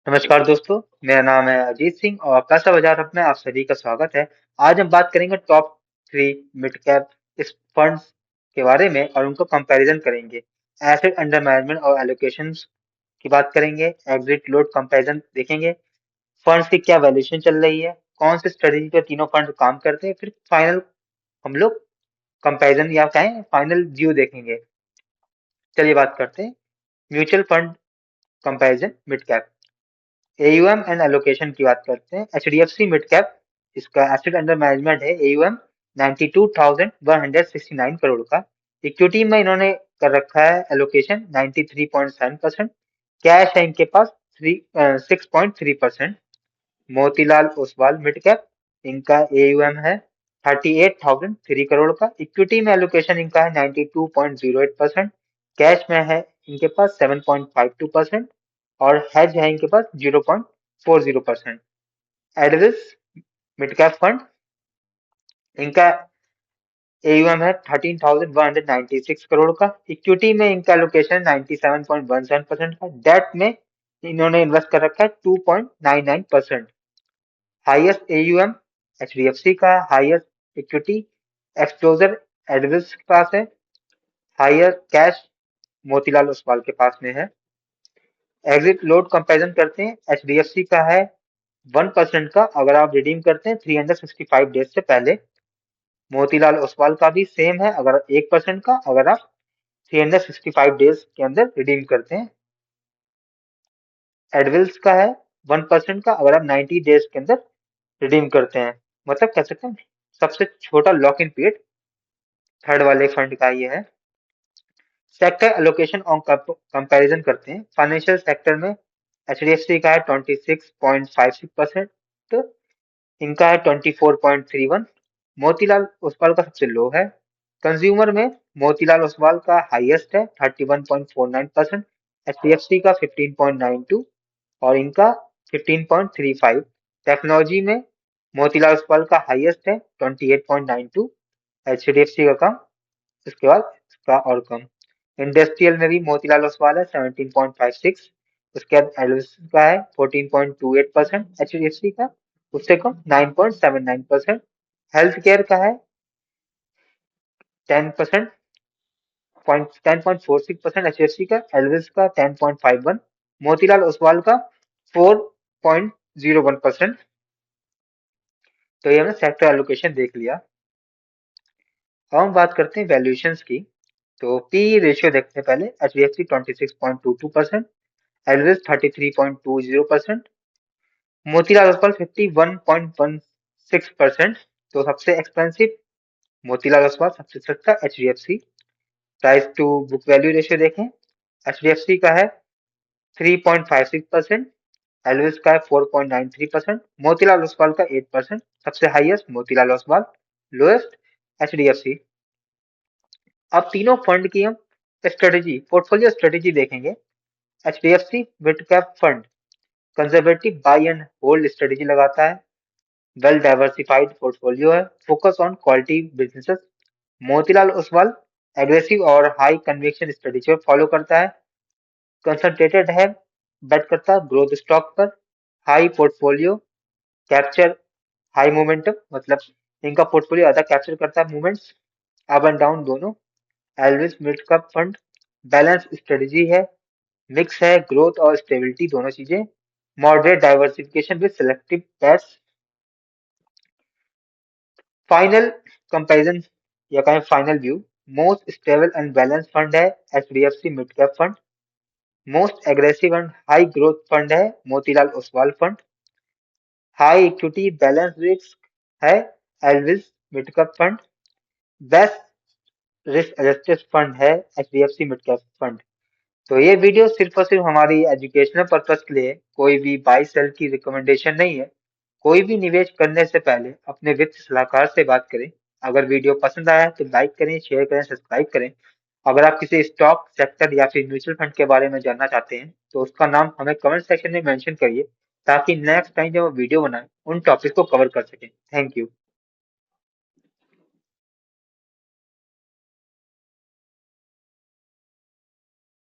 नमस्कार दोस्तों, मेरा नाम है अजीत सिंह और पैसा बाजार में आप सभी का स्वागत है। आज हम बात करेंगे टॉप थ्री मिड कैप इस फंड्स के बारे में और उनको कंपैरिजन करेंगे। एसेट अंडर मैनेजमेंट और एलोकेशंस की बात करेंगे, एग्जिट लोड कंपैरिजन देखेंगे, फंड्स की क्या वैल्यूएशन चल रही है, कौन सी स्ट्रेटेजी पे तीनों फंड काम करते हैं, फिर फाइनल हम लोग कंपैरिजन या कहें फाइनल व्यू देखेंगे। चलिए बात करते हैं mutual fund comparison mid cap. AUM and allocation की बात करते हैं। एचडीएफसी मिड कैप, इसका एसेट अंडर मैनेजमेंट है एयूएम 92,169 करोड़ का। इक्विटी में इन्होंने कर रखा है एलोकेशन 93.7%। कैश है इनके पास 6.3%। मोतीलाल ओसवाल मिड कैप, इनका एयूएम है 38,003 करोड़ का। इक्विटी में एलोकेशन इनका है 92.08%। कैश में है इनके पास 7.52% और हेज है इनके पास 0.40%। एडविस मिड कैप फंड, इनका एयूएम है 13,196 करोड़ का। इक्विटी में इनका एलोकेशन 97.17% का। डेट में इन्होंने इन्वेस्ट कर रखा है 2.99%। हाईएस्ट एयूएम एचडीएफसी का, हाईएस्ट इक्विटी एक्सपोजर एडविस के पास है, हाईएस्ट कैश मोतीलाल ओसवाल के पास में है। एग्जिट लोड कंपैरिजन करते हैं। एचडीएफसी का है 1% का अगर आप रिडीम करते हैं 365 डेज से पहले। मोतीलाल ओसवाल का भी सेम है, अगर 1% का अगर आप 365 डेज के अंदर रिडीम करते हैं। एडविल्स का है 1% का अगर आप 90 डेज के अंदर रिडीम करते हैं। मतलब कह सकते हैं सबसे छोटा लॉक इन पीरियड थर्ड वाले फंड का ये है। सेक्टर एलोकेशन और कंपैरिजन करते हैं। फाइनेंशियल सेक्टर में एचडीएफसी का है 26.56%, इनका है 24.31। मोतीलाल ओसवाल का सबसे लो है। कंज्यूमर में मोतीलाल ओसवाल का हाईएस्ट है 31.49%, एचडीएफसी का 15.92 और इनका 15.35। टेक्नोलॉजी में मोतीलाल ओसवाल का हाईएस्ट है 28.92, एचडीएफसी का कम, इसके बाद इसका और कम। इंडस्ट्रियल में भी मोतीलाल ओसवाल है 17.56, उसके बाद एलओसी का है 14.28%, एचडीएफसी का उससे कम 9.79%। हेल्थ केयर का है 10%, 10.46%, एचडीएफसी का, एलविस का 10.51, मोतीलाल ओसवाल का 4.01%। तो ये हमने सेक्टर एलोकेशन देख लिया। अब हम बात करते हैं वैल्यूएशंस की। तो पी रेशियो देखते हैं पहले। एचडीएफसी 26.22%, एलविस 33.20%, मोतीलाल ओसवाल 51.16%। तो सबसे एक्सपेंसिव मोतीलाल ओसवाल, सबसे सस्ता HDFC. Price to book value ratio देखें। एचडीएफसी का है 3.56%, एलविस का है 4.93%, मोतीलाल ओसवाल का 8%। सबसे highest Motilal Oswal, lowest HDFC. अब तीनों फंड की हम स्ट्रेटेजी, पोर्टफोलियो स्ट्रेटेजी देखेंगे। HDFC mid cap fund conservative buy and hold strategy लगाता है। वेल डाइवर्सिफाइड पोर्टफोलियो है, focus on quality businesses. Motilal Oswal aggressive और हाई कन्विक्शन स्ट्रेटेजी फॉलो करता है। कंसंट्रेटेड है, बेट करता है ग्रोथ स्टॉक पर। High portfolio capture high momentum, मतलब इनका पोर्टफोलियो ज्यादा कैप्चर करता है मूवमेंट्स अप एंड डाउन दोनों। Edelweiss mid cap fund balance strategy है, मिक्स है ग्रोथ और स्टेबिलिटी दोनों चीजें। Moderate diversification with selective bets. Final comparison या कहें final view. Most stable and balance fund है HDFC mid cap fund. Most aggressive and high growth fund है Motilal Oswal fund. High equity balance risk है Edelweiss mid cap fund. Best risk adjusted fund है HDFC mid cap fund. तो ये video सिर्फ और सिर्फ हमारी एजुकेशनल पर्पज के लिए है, कोई भी बाई सेल की रिकमेंडेशन नहीं है। कोई भी निवेश करने से पहले अपने वित्त सलाहकार से बात करें। अगर वीडियो पसंद आया है तो लाइक करें, शेयर करें, सब्सक्राइब करें। अगर आप किसी स्टॉक सेक्टर या फिर म्यूचुअल फंड के बारे में जानना चाहते हैं तो उसका नाम हमें कमेंट सेक्शन में मेंशन करिए, ताकि नेक्स्ट टाइम जब हम वीडियो बनाएं उन टॉपिक को कवर कर सकें। Thank you.